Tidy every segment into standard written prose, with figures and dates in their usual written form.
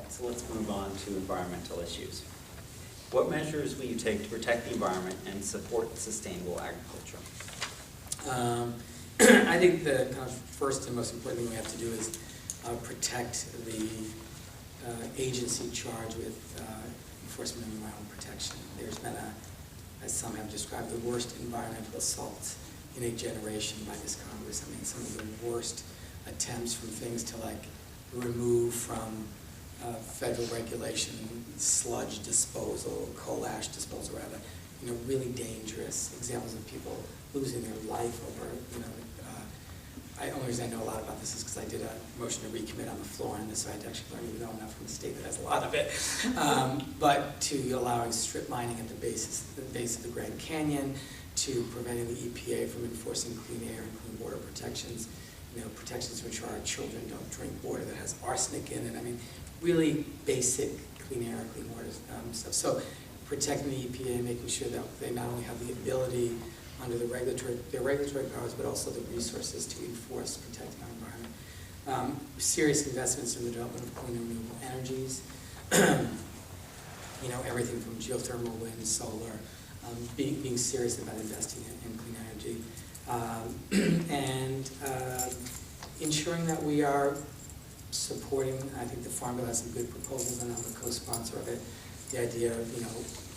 so let's move on to environmental issues. What measures will you take to protect the environment and support sustainable agriculture? I think the kind of first and most important thing we have to do is protect the agency charged with enforcement of environmental protection. There's been as some have described, the worst environmental assault in a generation by this Congress. I mean, some of the worst attempts from things to like remove from federal regulation sludge disposal, coal ash disposal rather, you know, really dangerous examples of people losing their life over, you know, the only reason I know a lot about this is because I did a motion to recommit on the floor on this, so I had to actually learn even know enough from the state that has a lot of it. But to allowing strip mining at the base of the Grand Canyon, to preventing the EPA from enforcing clean air and clean water protections, you know, protections which our children don't drink water that has arsenic in it. I mean, really basic clean air, clean water stuff. So protecting the EPA, making sure that they not only have the ability under their regulatory powers, but also the resources to enforce protecting our environment. Serious investments in the development of clean and renewable energies. You know, everything from geothermal, wind, solar, being serious about investing in clean energy. And ensuring that we are supporting, I think the Farm Bill has some good proposals, and I'm a co-sponsor of it. The idea of, you know,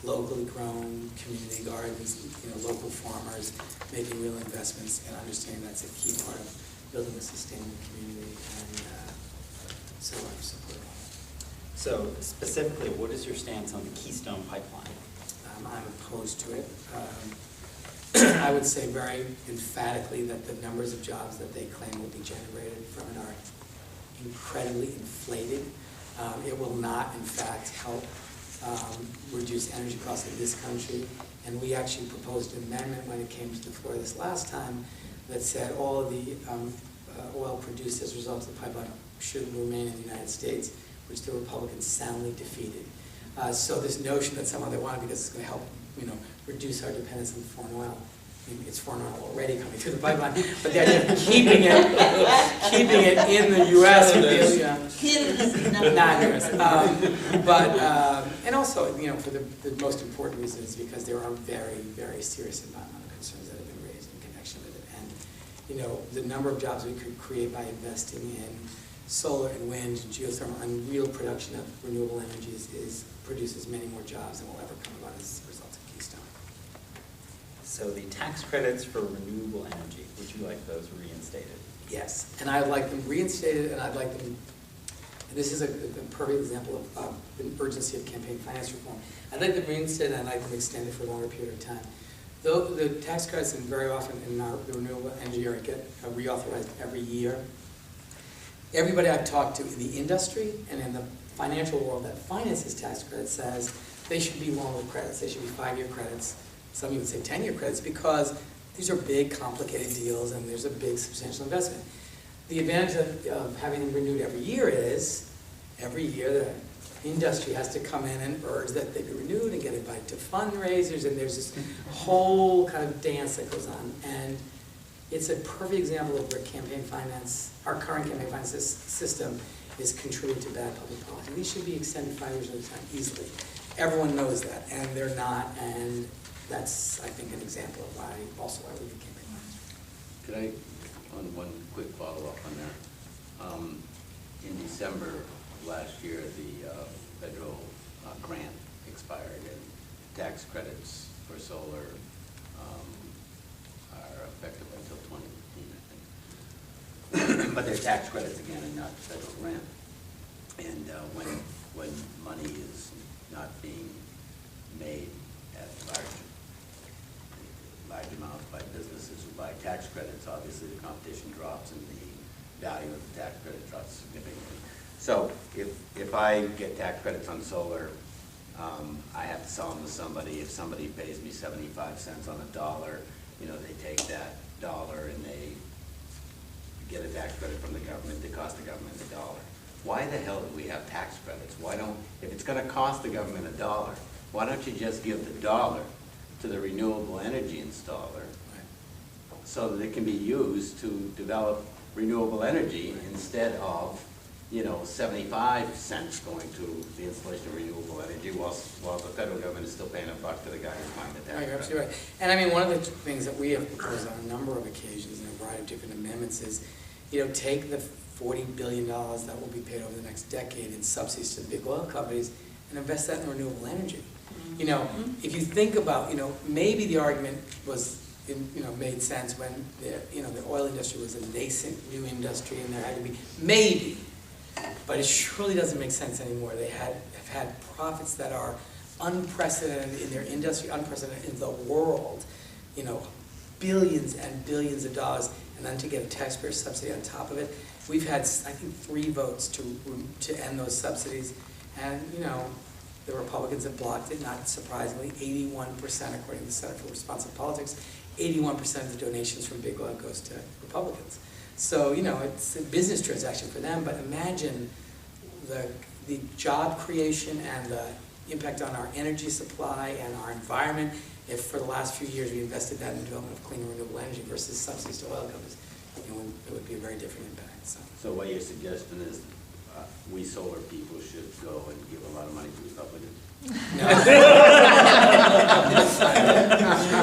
locally grown community gardens, you know, local farmers making real investments, and understanding that's a key part of building a sustainable community, and so I'm supportive. So specifically, what is your stance on the Keystone Pipeline? I'm opposed to it. I would say very emphatically that the numbers of jobs that they claim will be generated from it are incredibly inflated. It will not, in fact, help reduce energy costs in this country. And we actually proposed an amendment when it came to the floor this last time that said all of the oil produced as a result of the pipeline should remain in the United States, which the Republicans soundly defeated. So this notion that somehow they want to, because it's going to help, you know, reduce our dependence on foreign oil. I mean, it's foreign oil already coming through the pipeline, but the idea of keeping it in the U.S. would be not U.S. And also, you know, for the most important reason is because there are very, very serious environmental concerns that have been raised in connection with it. And, you know, the number of jobs we could create by investing in solar and wind and geothermal and real production of renewable energies produces many more jobs than will ever come about as a result of Keystone. So the tax credits for renewable energy, would you like those reinstated? Yes, and I'd like them reinstated, and I'd like them, and this is a perfect example of the urgency of campaign finance reform. I'd like them reinstated, and I'd like them extended for a longer period of time. Though the tax credits, and very often in the renewable energy area, get reauthorized every year. Everybody I've talked to in the industry and in the financial world that finances tax credits says they should be longer credits. They should be 5-year credits. Some even say 10-year credits, because these are big, complicated deals, and there's a big, substantial investment. The advantage of having them renewed every year is, every year the industry has to come in and urge that they be renewed and get invited to fundraisers, and there's this whole kind of dance that goes on. And it's a perfect example of where campaign finance, our current campaign finance system, is contributing to bad public policy. These should be extended 5 years at a time easily. Everyone knows that, and they're not, and that's, I think, an example of why we need campaign finance. Could I, on one quick follow-up on that? In December of last year, the federal grant expired, and tax credits for solar are effective until 2015, I think. But they're tax credits again, and not federal grant. And when money is not being made at large amounts by businesses who buy tax credits, obviously the competition drops and the value of the tax credit drops significantly. So if I get tax credits on solar, I have to sell them to somebody. If somebody pays me 75 cents on a dollar, you know, they take that dollar and they get a tax credit from the government. They cost the government $1. Why the hell do we have tax credits? Why don't, if it's going to cost the government $1, why don't you just give the dollar to the renewable energy installer so that it can be used to develop renewable energy instead of 75 cents going to the installation of renewable energy, while the federal government is still paying $1 to the guy who's buying the tax Right, you're credit. absolutely right. And I mean, one of the things that we have proposed on a number of occasions in a variety of different amendments is, take the $40 billion that will be paid over the next decade in subsidies to the big oil companies and invest that in renewable energy. If you think about, maybe the argument was, made sense when the oil industry was a nascent new industry and there had to be, maybe, but it surely doesn't make sense anymore. They have had profits that are unprecedented in their industry, unprecedented in the world, billions and billions of dollars, and then to get a taxpayer subsidy on top of it. We've had, I think, 3 votes to end those subsidies, and, the Republicans have blocked it, not surprisingly. 81%, according to the Center for Responsive Politics, 81% of the donations from big oil goes to Republicans. So, it's a business transaction for them, but imagine the job creation and the impact on our energy supply and our environment if for the last few years we invested that in the development of clean and renewable energy versus subsidies to oil companies. It would be a very different impact. So what your suggestion is, we solar people should go and give a lot of money to Republicans? No.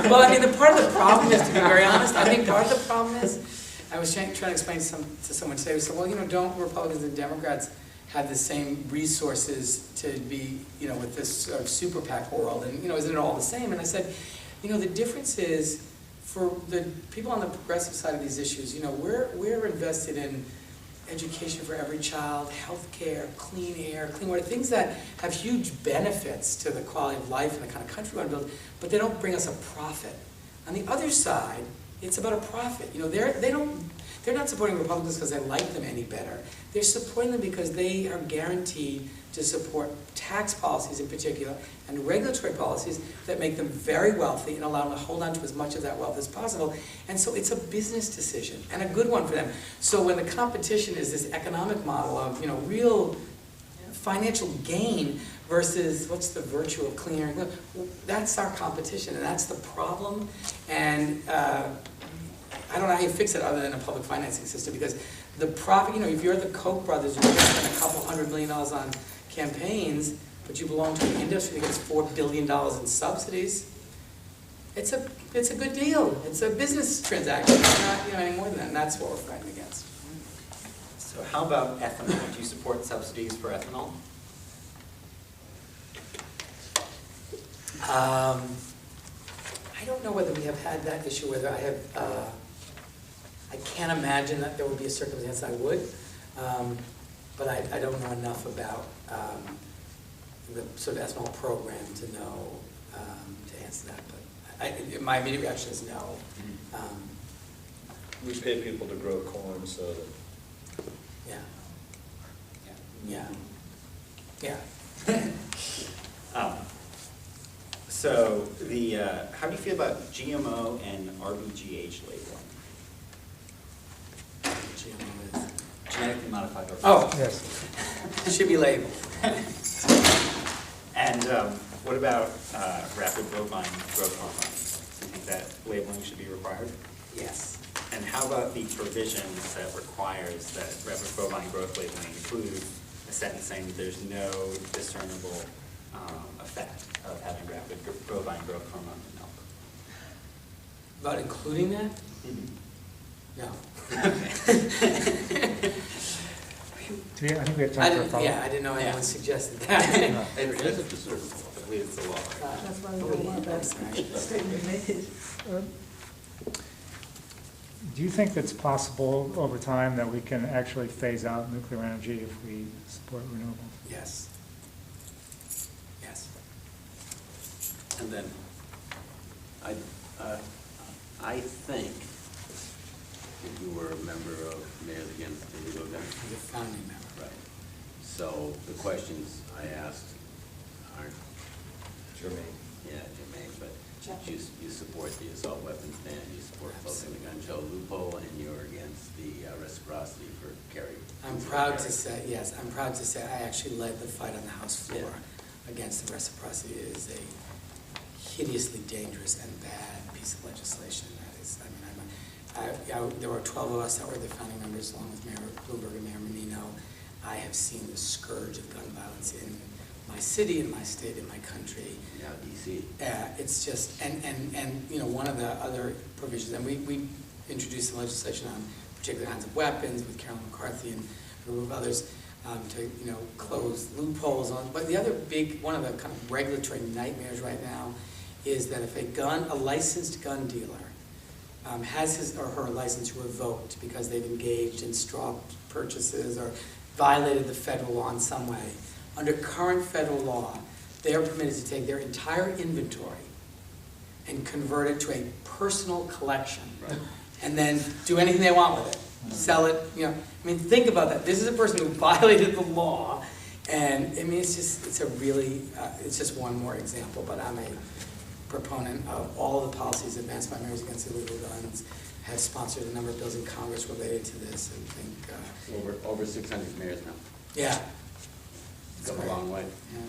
Well, I mean, the part of the problem is, to be very honest, I think part of the problem is, I was trying to explain to someone today, who said, well, don't Republicans and Democrats have the same resources to be, with this sort of super PAC world, and, isn't it all the same? And I said, the difference is, for the people on the progressive side of these issues, we're invested in education for every child, health care, clean air, clean water, things that have huge benefits to the quality of life and the kind of country we want to build, but they don't bring us a profit. On the other side, it's about a profit. They're not supporting Republicans because they like them any better. They're supporting them because they are guaranteed to support tax policies in particular and regulatory policies that make them very wealthy and allow them to hold on to as much of that wealth as possible. And so it's a business decision, and a good one for them. So when the competition is this economic model of real financial gain versus what's the virtue of clean air, that's our competition, and that's the problem. And I don't know how you fix it other than a public financing system, because the profit, if you're the Koch brothers, you're going to spend a couple $100 million on campaigns, but you belong to an industry that gets $4 billion in subsidies. It's a good deal. It's a business transaction. It's not any more than that, and that's what we're fighting against. So how about ethanol? Do you support subsidies for ethanol? I don't know whether we have had that issue, whether I have, I can't imagine that there would be a circumstance I would, but I don't know enough about the sort of ethanol program to know, to answer that, but my immediate reaction is no. We pay people to grow corn, so that... Yeah. So how do you feel about GMO and RBGH labeling? GMO is... Genetically modified organisms. Oh, Yes. it should be labeled. And what about rapid bovine growth hormones? Do you think that labeling should be required? Yes. And how about the provisions that requires that rapid bovine growth labeling include a sentence saying that there's no discernible effect of having rapid bovine growth hormone in milk? About including that? No. I think we have time for a follow-up. I didn't know anyone suggested that. There is a discernible, I believe it's the law. That's why we don't want that statement made. Do you think it's possible over time that we can actually phase out nuclear energy if we support renewables? Yes. Yes. And then, I think, if you were a member of Mayors Against Illegal Guns. As a founding member. Right. So the questions I asked aren't Germane. germane, but you support the assault weapons ban, you support closing the gun show loophole, and you're against the reciprocity for carry. I'm proud to say, yes, I'm proud to say I actually led the fight on the House floor against the reciprocity. It is a hideously dangerous and bad piece of legislation. That is, there were 12 of us that were the founding members, along with Mayor Bloomberg and Mayor Menino. I have seen the scourge of gun violence in my city, in my state, in my country. Yeah, DC. It's just, and you know, one of the other provisions, and we introduced some legislation on particular kinds of weapons with Carolyn McCarthy and a group of others to, you know, close loopholes on. But the other big, one of the kind of regulatory nightmares right now is that if a licensed gun dealer has his or her license revoked because they've engaged in straw purchases or violated the federal law in some way, under current federal law, they are permitted to take their entire inventory and convert it to a personal collection. Right. And then do anything they want with it. Sell it, you know. I mean, think about that. This is a person who violated the law, and I mean, it's just one more example, but I'm a proponent of all the policies advanced by Mayors Against Illegal Guns, have sponsored a number of bills in Congress related to this, and think... Over 600 mayors now. Yeah. It's come a long way. Yeah.